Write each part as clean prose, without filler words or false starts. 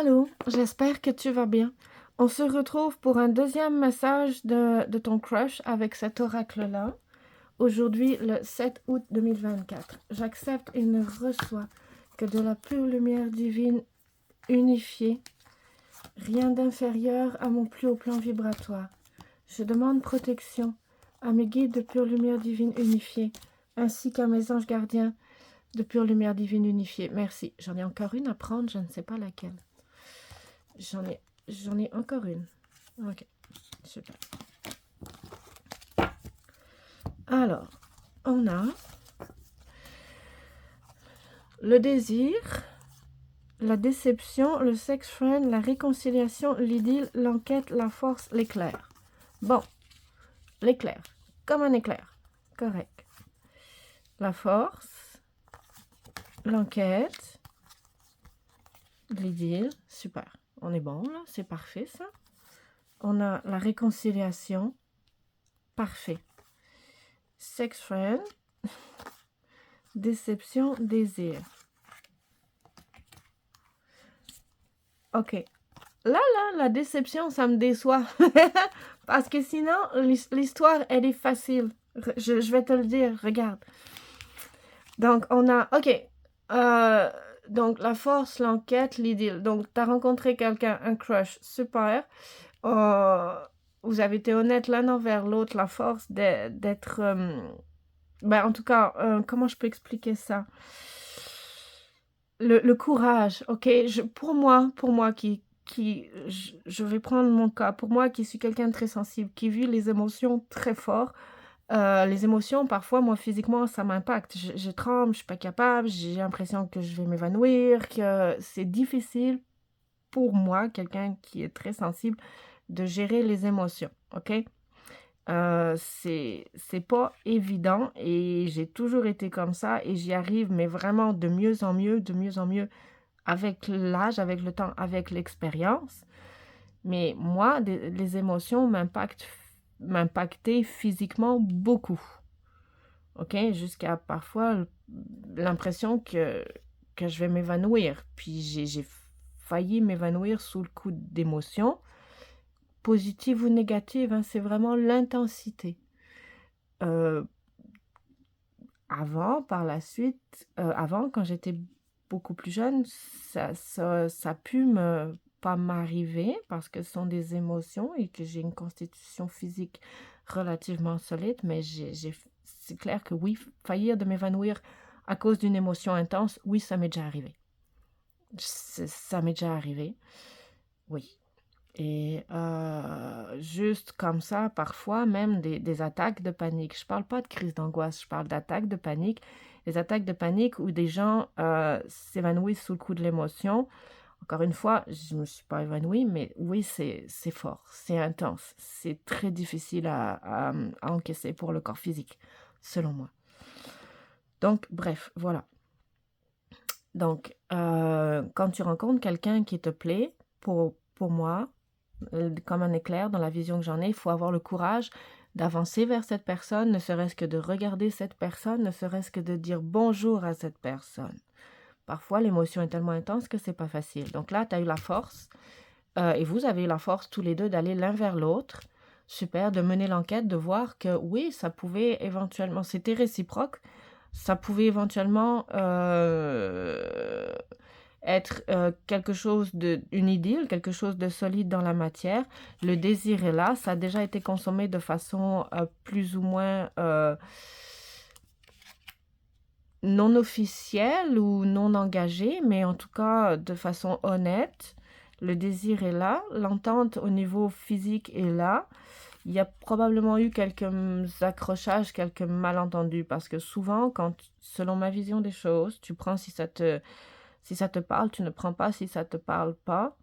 Allô, j'espère que tu vas bien. On se retrouve pour un deuxième message de ton crush avec cet oracle-là. Aujourd'hui, le 7 août 2024. J'accepte et ne reçois que de la pure lumière divine unifiée, rien d'inférieur à mon plus haut plan vibratoire. Je demande protection à mes guides de pure lumière divine unifiée, ainsi qu'à mes anges gardiens de pure lumière divine unifiée. Merci. J'en ai encore une à prendre, je ne sais pas laquelle. J'en ai encore une. Ok, super. Alors, on a le désir, la déception, le sex friend, la réconciliation, l'idylle, l'enquête, la force, l'éclair. Bon, l'éclair, comme un éclair. Correct. La force, l'enquête, l'idylle, super. On est bon là, c'est parfait ça. On a la réconciliation, parfait. Sex friend, déception, désir. Ok. Là, la déception, ça me déçoit. Parce que sinon, l'histoire, elle est facile. Je vais te le dire, regarde. Donc, on a... Ok. Donc, la force, l'enquête, l'idylle. Donc, tu as rencontré quelqu'un, un crush, super. Vous avez été honnête l'un envers l'autre, la force d'être... en tout cas, comment je peux expliquer ça? Le courage, ok? Pour moi je vais prendre mon cas, pour moi qui suis quelqu'un de très sensible, qui vit les émotions très fort, les émotions, parfois, moi, physiquement, ça m'impacte. Je tremble, je suis pas capable, j'ai l'impression que je vais m'évanouir, que c'est difficile pour moi, quelqu'un qui est très sensible, de gérer les émotions, ok? C'est pas évident et j'ai toujours été comme ça et j'y arrive, mais vraiment de mieux en mieux avec l'âge, avec le temps, avec l'expérience. Mais moi, les émotions m'impactaient physiquement beaucoup. OK? Jusqu'à parfois l'impression que je vais m'évanouir. Puis j'ai failli m'évanouir sous le coup d'émotions, positives ou négatives, hein, c'est vraiment l'intensité. Par la suite, avant, quand j'étais beaucoup plus jeune, ça a pu pas m'arriver parce que ce sont des émotions et que j'ai une constitution physique relativement solide, mais c'est clair que oui, faillir de m'évanouir à cause d'une émotion intense, oui, ça m'est déjà arrivé. Ça m'est déjà arrivé, oui. Et juste comme ça, parfois même des attaques de panique. Je parle pas de crise d'angoisse, je parle d'attaques de panique. Les attaques de panique où des gens s'évanouissent sous le coup de l'émotion. Encore une fois, je ne me suis pas évanouie, mais oui, c'est fort, c'est intense. C'est très difficile à encaisser pour le corps physique, selon moi. Donc, bref, voilà. Donc, quand tu rencontres quelqu'un qui te plaît, pour moi, comme un éclair dans la vision que j'en ai, il faut avoir le courage d'avancer vers cette personne, ne serait-ce que de regarder cette personne, ne serait-ce que de dire bonjour à cette personne. Parfois, l'émotion est tellement intense que c'est pas facile. Donc là, tu as eu la force, et vous avez eu la force tous les deux d'aller l'un vers l'autre. Super, de mener l'enquête, de voir que oui, ça pouvait éventuellement, c'était réciproque, ça pouvait éventuellement être quelque chose une idylle, quelque chose de solide dans la matière. Le désir est là, ça a déjà été consommé de façon plus ou moins non officielle ou non engagée, mais en tout cas de façon honnête. Le désir est là, l'entente au niveau physique est là. Il y a probablement eu quelques accrochages, quelques malentendus, parce que souvent, selon ma vision des choses, tu prends si ça te parle, tu ne prends pas si ça te parle pas.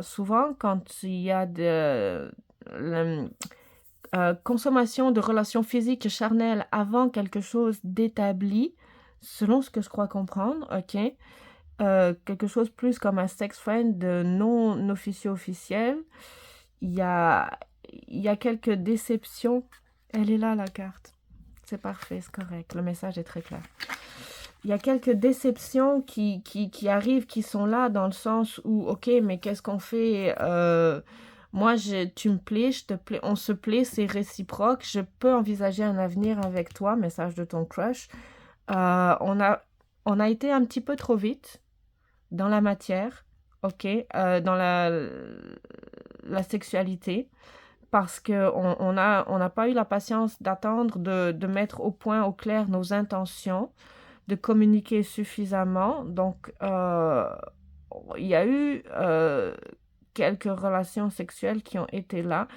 Souvent, quand il y a consommation de relations physiques charnelles avant quelque chose d'établi, selon ce que je crois comprendre, ok, quelque chose plus comme un sex friend de non officiel, il y a quelques déceptions. Elle est là, la carte. C'est parfait, c'est correct. Le message est très clair. il y a quelques déceptions qui arrivent, qui sont là dans le sens où, ok, mais qu'est-ce qu'on fait? Moi, tu me plais, je te plais, on se plaît, c'est réciproque. Je peux envisager un avenir avec toi, message de ton crush. On a été un petit peu trop vite dans la matière, ok, dans la sexualité, parce qu'on n'a pas eu la patience d'attendre, de mettre au point, au clair nos intentions, de communiquer suffisamment. Donc, il y a eu quelques relations sexuelles qui ont été là,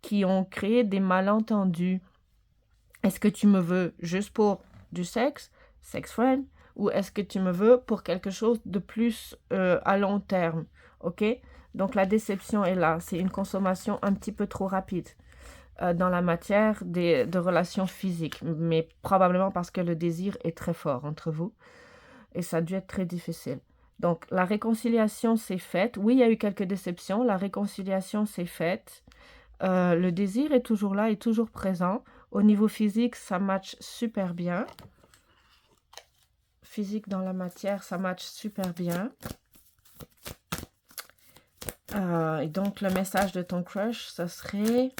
qui ont créé des malentendus. Est-ce que tu me veux juste pour du sexe, sex friend, ou est-ce que tu me veux pour quelque chose de plus à long terme, ok? Donc la déception est là, c'est une consommation un petit peu trop rapide dans la matière de relations physiques, mais probablement parce que le désir est très fort entre vous et ça a dû être très difficile. Donc la réconciliation s'est faite, oui il y a eu quelques déceptions, la réconciliation s'est faite, le désir est toujours là, est toujours présent. Au niveau physique, ça match super bien. Physique dans la matière, ça match super bien. Et donc, le message de ton crush, ce serait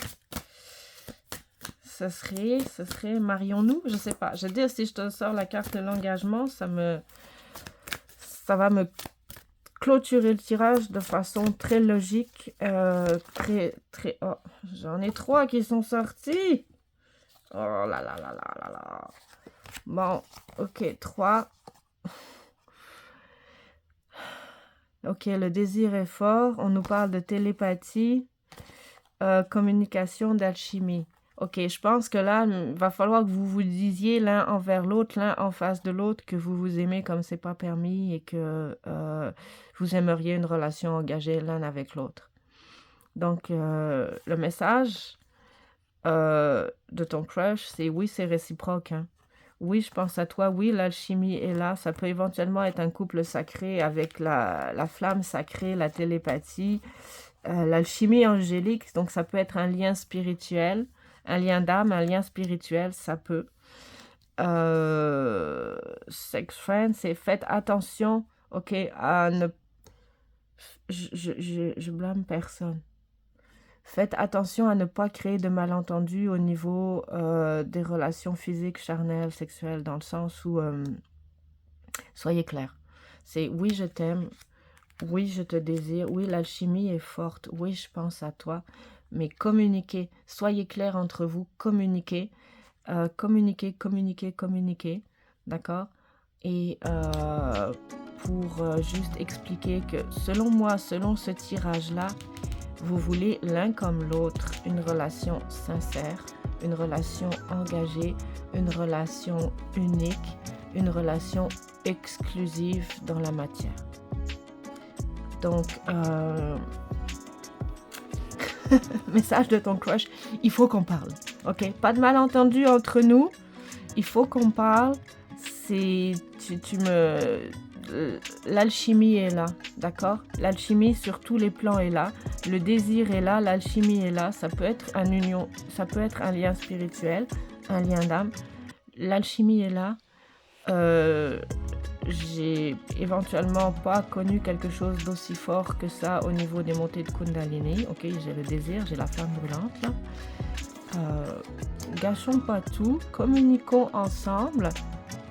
marions-nous? Je sais pas. Je veux dire, si je te sors la carte de l'engagement, ça va me clôturer le tirage de façon très logique. Oh, j'en ai 3 qui sont sortis. Oh là là là là là là. Bon, ok, 3. Ok, le désir est fort. On nous parle de télépathie, communication, d'alchimie. Ok, je pense que là, il va falloir que vous vous disiez l'un envers l'autre, l'un en face de l'autre, que vous vous aimez comme c'est pas permis et que vous aimeriez une relation engagée l'un avec l'autre. Donc, le message de ton crush, c'est oui, c'est réciproque, hein. Oui, je pense à toi. Oui, l'alchimie est là. Ça peut éventuellement être un couple sacré avec la flamme sacrée, la télépathie, l'alchimie angélique. Donc, ça peut être un lien spirituel, un lien d'âme, un lien spirituel, ça peut. Sex friend, c'est faites attention, ok, à ne... Je blâme personne. Faites attention à ne pas créer de malentendus au niveau des relations physiques, charnelles, sexuelles, dans le sens où, soyez clairs. C'est oui, je t'aime, oui, je te désire, oui, l'alchimie est forte, oui, je pense à toi, mais communiquez, soyez clairs entre vous, communiquez, communiquez, d'accord? Et pour juste expliquer que selon moi, selon ce tirage-là, vous voulez l'un comme l'autre une relation sincère, une relation engagée, une relation unique, une relation exclusive dans la matière. Donc, message de ton crush, il faut qu'on parle, ok? Pas de malentendu entre nous, il faut qu'on parle. L'alchimie est là, d'accord? L'alchimie sur tous les plans est là. Le désir est là, l'alchimie est là. Ça peut être une union, ça peut être un lien spirituel, un lien d'âme. L'alchimie est là. J'ai éventuellement pas connu quelque chose d'aussi fort que ça au niveau des montées de Kundalini. Ok, j'ai le désir, j'ai la flamme brûlante là. Gâchons pas tout, communiquons ensemble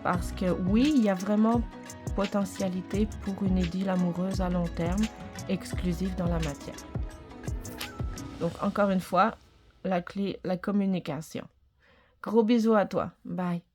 parce que oui, il y a vraiment potentialité pour une idylle amoureuse à long terme, exclusive dans la matière. Donc encore une fois, la clé, la communication. Gros bisous à toi. Bye.